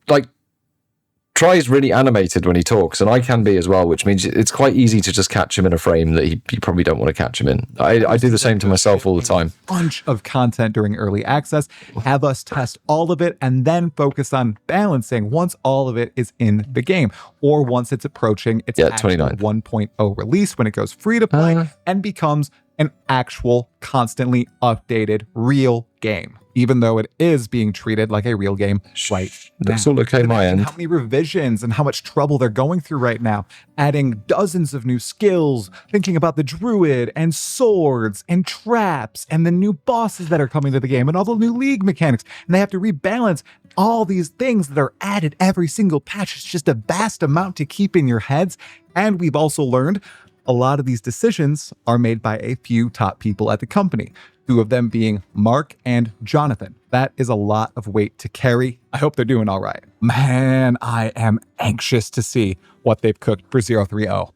Try is really animated when he talks, and I can be as well, which means it's quite easy to just catch him in a frame that you probably don't want to catch him in. I do the same to myself all the time. Bunch of content during early access, have us test all of it, and then focus on balancing once all of it is in the game, or once it's approaching its 1.0 release, when it goes free to play and becomes an actual, constantly updated, real game. Even though it is being treated like a real game right now. That's all okay, my end. How many revisions and how much trouble they're going through right now, adding dozens of new skills, thinking about the druid and swords and traps and the new bosses that are coming to the game and all the new league mechanics. And they have to rebalance all these things that are added every single patch. It's just a vast amount to keep in your heads. And we've also learned a lot of these decisions are made by a few top people at the company. 2 of them being Mark and Jonathan. That is a lot of weight to carry. I hope they're doing all right. Man, I am anxious to see what they've cooked for 0.30.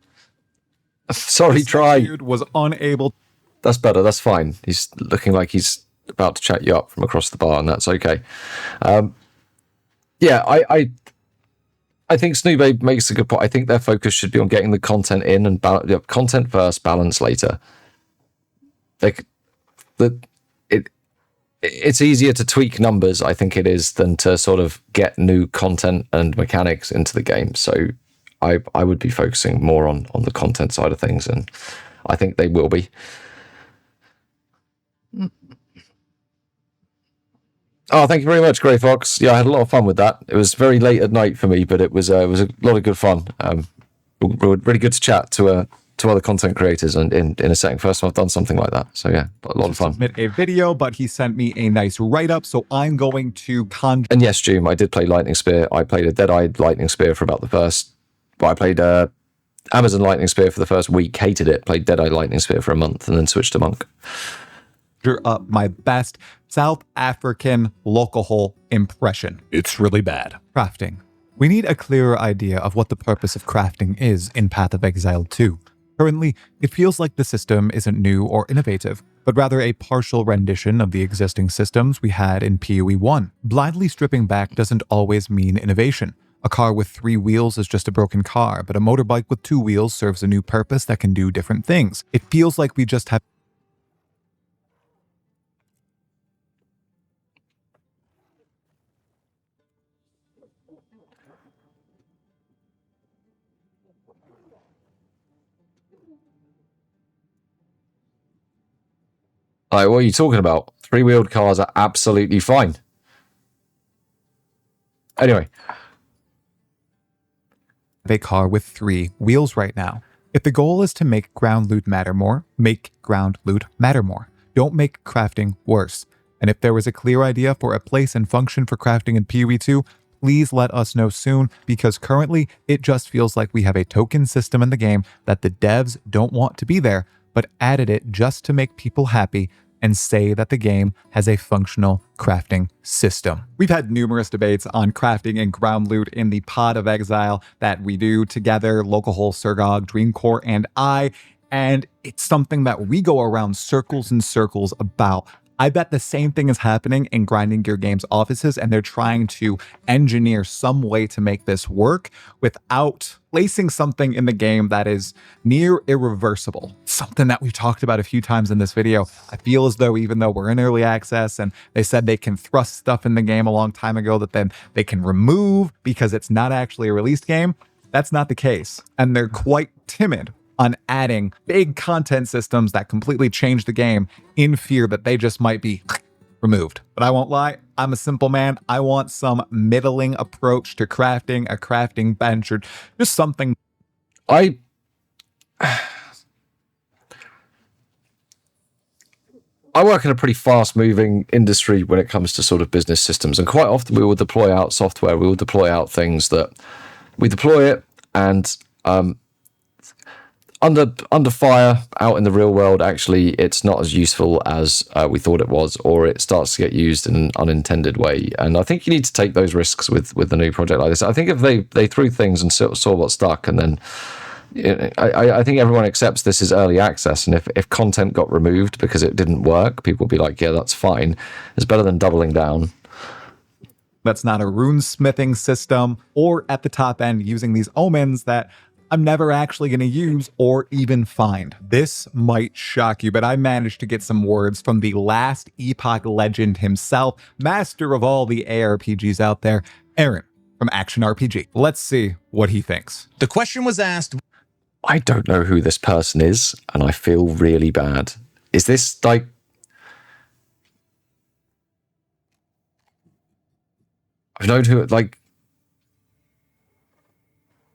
Sorry, Try. Dude was unable. That's better. That's fine. He's looking like he's about to chat you up from across the bar, and that's okay. Yeah, I think Snube makes a good point. I think their focus should be on getting the content in and content first, balance later. It's easier to tweak numbers, I think it is, than to sort of get new content and mechanics into the game. So I would be focusing more on the content side of things, and I think they will be. Oh, thank you very much, Grey Fox. Yeah, I had a lot of fun with that. It was very late at night for me, but it was a lot of good fun. Really good to chat to other content creators and in a setting. First time I've done something like that. So yeah, a lot of fun. Submit a video, but he sent me a nice write-up, so I'm going to conjure. And yes, Doom, I did play Lightning Spear. I played a Dead-Eyed Lightning Spear for about the first... Well, I played Amazon Lightning Spear for the first week, hated it, played Dead-Eyed Lightning Spear for a month, and then switched to Monk. Up my best South African local impression. It's really bad. Crafting. We need a clearer idea of what the purpose of crafting is in Path of Exile 2. Currently, it feels like the system isn't new or innovative, but rather a partial rendition of the existing systems we had in PoE 1. Blindly stripping back doesn't always mean innovation. A car with 3 wheels is just a broken car, but a motorbike with 2 wheels serves a new purpose that can do different things. It feels like we just have Like, what are you talking about? 3-wheeled cars are absolutely fine. Anyway. A car with 3 wheels right now. If the goal is to make ground loot matter more, make ground loot matter more. Don't make crafting worse. And if there was a clear idea for a place and function for crafting in PoE 2, please let us know soon, because currently it just feels like we have a token system in the game that the devs don't want to be there, but added it just to make people happy and say that the game has a functional crafting system. We've had numerous debates on crafting and ground loot in the Pod of Exile that we do together, Localhole, Surgog, Dreamcore, and I, and it's something that we go around circles and circles about. I bet the same thing is happening in Grinding Gear Games offices, and they're trying to engineer some way to make this work without placing something in the game that is near irreversible. Something that we've talked about a few times in this video. I feel as though even though we're in early access and they said they can thrust stuff in the game a long time ago that then they can remove because it's not actually a released game, that's not the case. And they're quite timid on adding big content systems that completely change the game in fear that they just might be removed. But I won't lie, I'm a simple man. I want some middling approach to crafting, a crafting bench, or just something. I work in a pretty fast-moving industry when it comes to sort of business systems, and quite often we will deploy out software, we will deploy out things that we deploy it, and under fire out in the real world, actually it's not as useful as we thought it was, or it starts to get used in an unintended way. And I think you need to take those risks with a new project like this. I think if they threw things and saw what stuck, and then I think everyone accepts this is early access, and if content got removed because it didn't work, people would be like, yeah, that's fine. It's better than doubling down. That's not a rune smithing system, or at the top end using these omens that I'm never actually going to use or even find. This might shock you, but I managed to get some words from the last Epoch legend himself, master of all the ARPGs out there, Aaron from Action RPG. Let's see what he thinks. The question was asked. I don't know who this person is, and I feel really bad. Is this like... I've known who, like...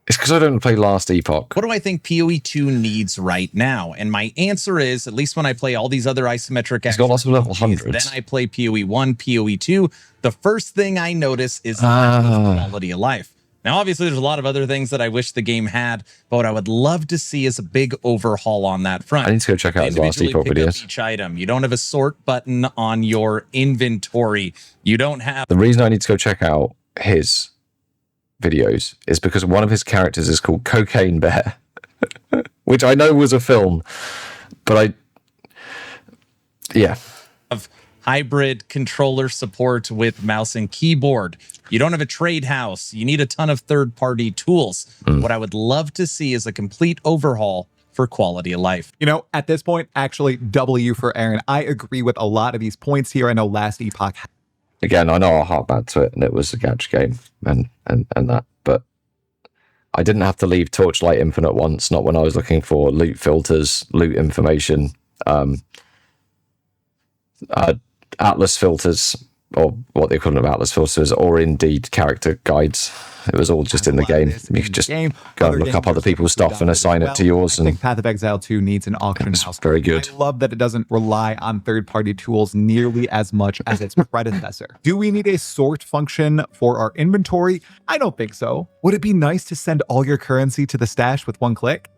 It's because I don't play Last Epoch. What do I think PoE 2 needs right now? And my answer is, at least when I play all these other isometric It's got lots of level 100s. then I play PoE 1, PoE 2, the first thing I notice is quality of life. Now, obviously, there's a lot of other things that I wish the game had, but what I would love to see is a big overhaul on that front. I need to go check out his Last Epoch videos. Each item. You don't have a sort button on your inventory. You don't have... The reason I need to go check out his videos is because one of his characters is called Cocaine Bear, which I know was a film, but yeah. Of hybrid controller support with mouse and keyboard. You don't have a trade house. You need a ton of third-party tools. What I would love to see is a complete overhaul for quality of life. You know, at this point, actually, W for Aaron. I agree with a lot of these points here. I know Last Epoch. Again, I know I harp back to it, and it was a gacha game, and that, but I didn't have to leave Torchlight Infinite once, not when I was looking for loot filters, loot information, Atlas filters, or what the equivalent of Atlas filters, or indeed character guides. It was all just in the game. You could just go and look up other people's stuff and assign it to yours. I think Path of Exile 2 needs an auction house. Very good. I love that it doesn't rely on third-party tools nearly as much as its predecessor. Do we need a sort function for our inventory? I don't think so. Would it be nice to send all your currency to the stash with one click?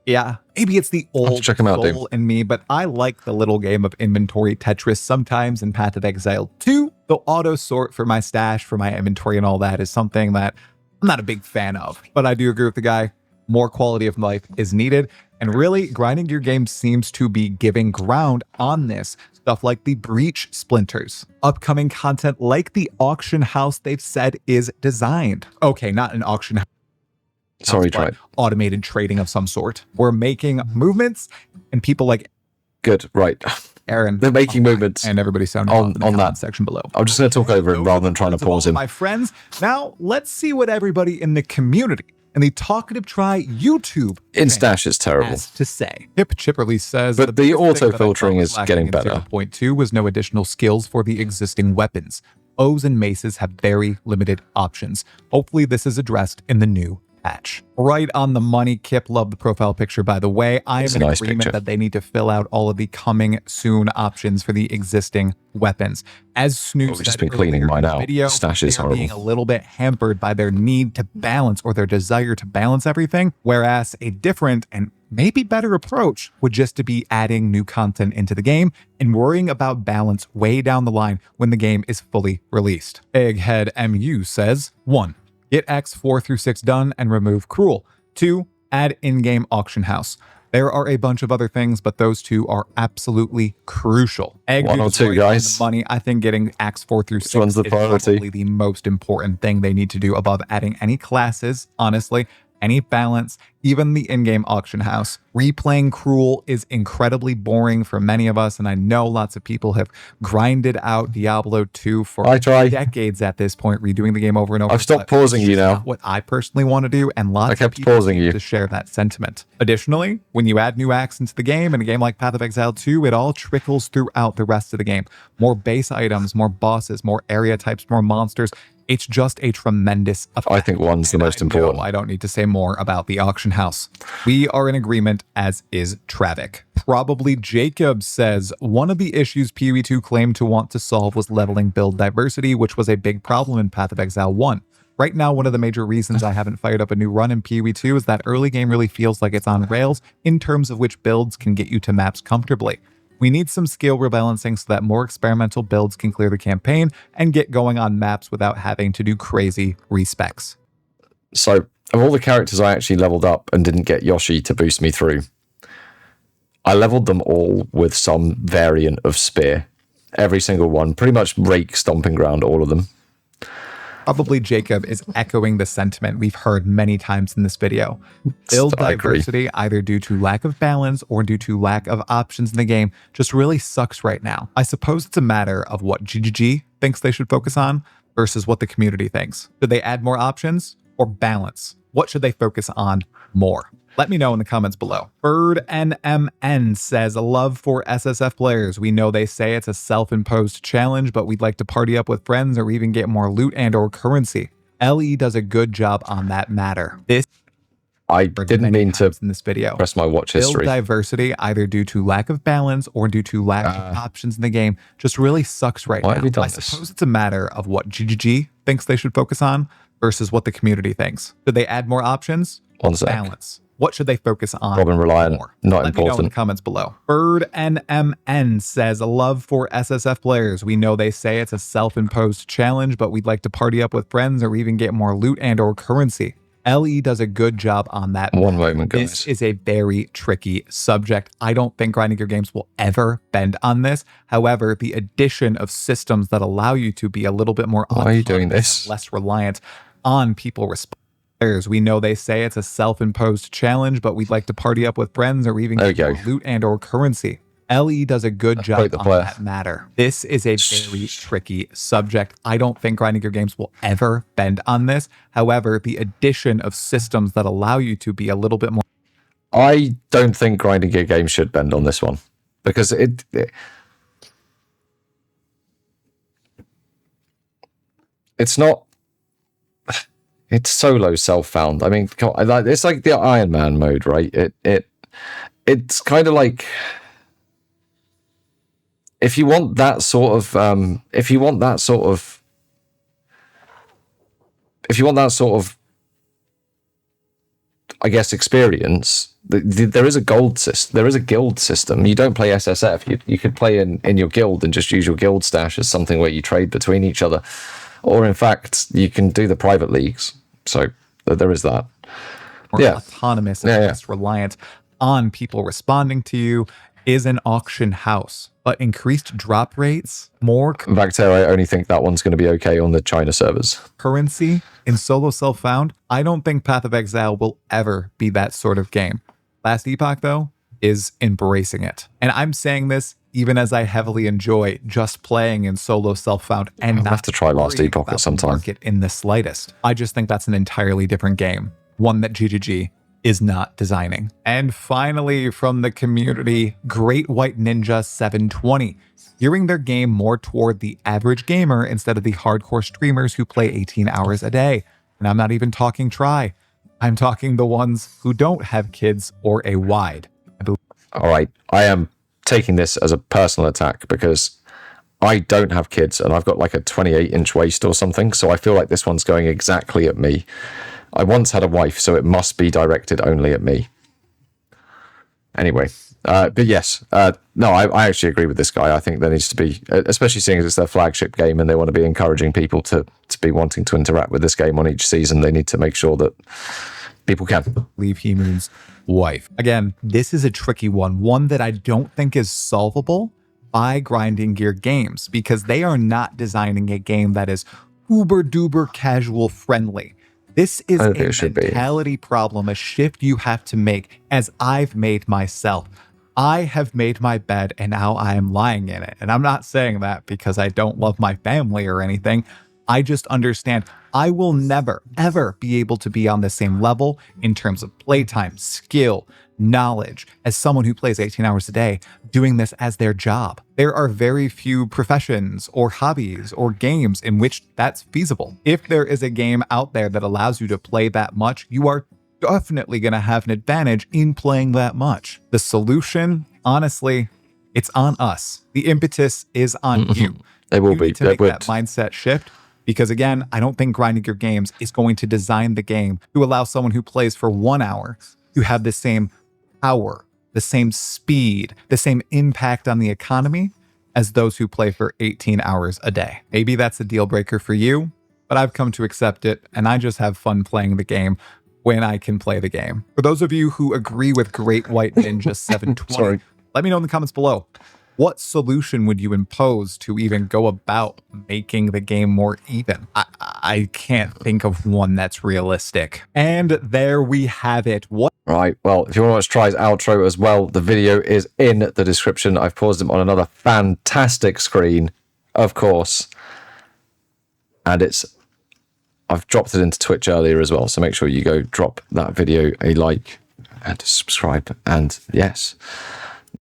Yeah, maybe it's the old soul in me, but I like the little game of inventory Tetris sometimes in Path of Exile 2. The auto sort for my stash, for my inventory and all that is something that I'm not a big fan of, but I do agree with the guy. More quality of life is needed. And really, Grinding Gear Games seems to be giving ground on this. Stuff like the Breach Splinters. Upcoming content like the auction house they've said is designed. Okay, not an auction house. Sorry, try automated trading of some sort. We're making movements, and people like... Good, right. Aaron. They're making movements. And everybody sounding on that section below. I'm just going to talk over him rather than trying to pause him. My friends, now let's see what everybody in the community and the talkative try YouTube In Stash, it's terrible. has to say. Hip Chipperly says, But the biggest thing auto that I thought filtering was is lacking getting in better. 0.2 was no additional skills for the existing weapons. O's and maces have very limited options. Hopefully this is addressed in the new patch. Right on the money. Kip, love the profile picture, by the way. I am It's a in nice agreement picture. that they need to fill out all of the coming soon options for the existing weapons. As Snoop We've just said been cleaning earlier mine in the out. video, Stash is they're being horrible. a little bit hampered by their need to balance or their desire to balance everything, whereas a different and maybe better approach would just to be adding new content into the game and worrying about balance way down the line when the game is fully released. Egghead MU says, 1. Get Acts 4 through 6 done and remove Cruel. 2. Add in-game auction house. There are a bunch of other things, but those two are absolutely crucial. Egg 1 or is 2, right guys. on the money. I think getting Acts 4 through 6 one's the is priority? probably the most important thing they need to do above adding any classes, honestly, any balance, even the in-game auction house. Replaying Cruel is incredibly boring for many of us, and I know lots of people have grinded out Diablo 2 for I try. decades at this point, redoing the game over and over. I've stopped but it's pausing you just now. not what I personally want to do, and lots I of kept people pausing seem you. to share that sentiment. Additionally, when you add new acts into the game, in a game like Path of Exile 2, it all trickles throughout the rest of the game. More base items, more bosses, more area types, more monsters. It's just a tremendous effect. I think 1's the most important. I don't need to say more about the auction house. We are in agreement, as is Travic. Probably Jacob says, one of the issues PoE2 claimed to want to solve was leveling build diversity, which was a big problem in Path of Exile 1. Right now, one of the major reasons I haven't fired up a new run in PoE2 is that early game really feels like it's on rails in terms of which builds can get you to maps comfortably. We need some skill rebalancing so that more experimental builds can clear the campaign and get going on maps without having to do crazy respecs. So, of all the characters I actually leveled up and didn't get Yoshi to boost me through, I leveled them all with some variant of Spear. Every single one. Pretty much rake stomping ground, all of them. Probably Jacob is echoing the sentiment we've heard many times in this video. Build I agree. diversity, either due to lack of balance or due to lack of options in the game, just really sucks right now. I suppose it's a matter of what GGG thinks they should focus on versus what the community thinks. Should they add more options or balance? What should they focus on more? Let me know in the comments below. Bird NMN says, a love for SSF players. We know they say it's a self-imposed challenge, but we'd like to party up with friends or even get more loot and or currency. LE does a good job on that matter. This I didn't mean to in this video. press my watch Build history. diversity, either due to lack of balance or due to lack of options in the game, just really sucks right Why now. have you done I this? suppose it's a matter of what GGG thinks they should focus on versus what the community thinks. Should they add more options? One sec. Balance. What should they focus on? Robin Reliant, more? not Let me know in the important. comments below. Bird NMN says, a love for SSF players. We know they say it's a self-imposed challenge, but we'd like to party up with friends or even get more loot and or currency. LE does a good job on that. One moment, guys. This is a very tricky subject. I don't think grinding your games will ever bend on this. However, the addition of systems that allow you to be a little bit more Why are you doing autonomous this? and less reliant on people responding. We know they say it's a self-imposed challenge, but we'd like to party up with friends or even There get you more loot and or currency. LE does a good job break the on player. that matter. This is a very tricky subject. I don't think grinding your games will ever bend on this. However, the addition of systems that allow you to be a little bit more. I don't think grinding your game should bend on this one. Because it's not. It's solo self-found. I mean, it's like the Iron Man mode, right? It's kind of like if you want that sort of I guess experience. There is a gold system. There is a guild system. You don't play SSF. You could play in your guild and just use your guild stash as something where you trade between each other, or in fact, you can do the private leagues. So there is that. More Yeah. autonomous and less reliant on people responding to you is an auction house, but increased drop rates, more Vacter, I only think that one's going to be okay on the China servers. currency in solo self-found. I don't think Path of Exile will ever be that sort of game. Last Epoch, though, is embracing it. And I'm saying this even as I heavily enjoy just playing in solo self-found and I'll not have to try Last worrying Epoch about at some the time. market in the slightest. I just think that's an entirely different game. one that GGG is not designing. And finally, from the community, Great White Ninja 720, gearing their game more toward the average gamer instead of the hardcore streamers who play 18 hours a day. And I'm not even talking try. I'm talking the ones who don't have kids or a wide. All right, I am taking this as a personal attack because I don't have kids and I've got like a 28-inch waist or something, so I feel like this one's going exactly at me. I once had a wife, so it must be directed only at me. Anyway, but yes, no, I actually agree with this guy. I think there needs to be, especially seeing as it's their flagship game and they want to be encouraging people to be wanting to interact with this game on each season, they need to make sure that people can. Leave Hemoon's wife. Again, this is a tricky one that I don't think is solvable by Grinding Gear Games, because they are not designing a game that is uber duper casual friendly. This is a mentality problem, a shift you have to make, as I've made myself. I have made my bed and now I am lying in it. And I'm not saying that because I don't love my family or anything. I just understand I will never, ever be able to be on the same level in terms of playtime, skill, knowledge as someone who plays 18 hours a day doing this as their job. There are very few professions or hobbies or games in which that's feasible. If there is a game out there that allows you to play that much, you are definitely going to have an advantage in playing that much. The solution, honestly, it's on us. The impetus is on you. It will You be. need to make that mindset shift. Because again, I don't think Grinding Your Games is going to design the game to allow someone who plays for 1 hour to have the same power, the same speed, the same impact on the economy as those who play for 18 hours a day. Maybe that's a deal breaker for you, but I've come to accept it, and I just have fun playing the game when I can play the game. For those of you who agree with Great White Ninja 720, let me know in the comments below. What solution would you impose to even go about making the game more even? I can't think of one that's realistic. And there we have it. Right, well, if you want to watch Try's outro as well, the video is in the description. I've paused him on another fantastic screen, of course. And I've dropped it into Twitch earlier as well, so make sure you go drop that video a like and subscribe. And yes,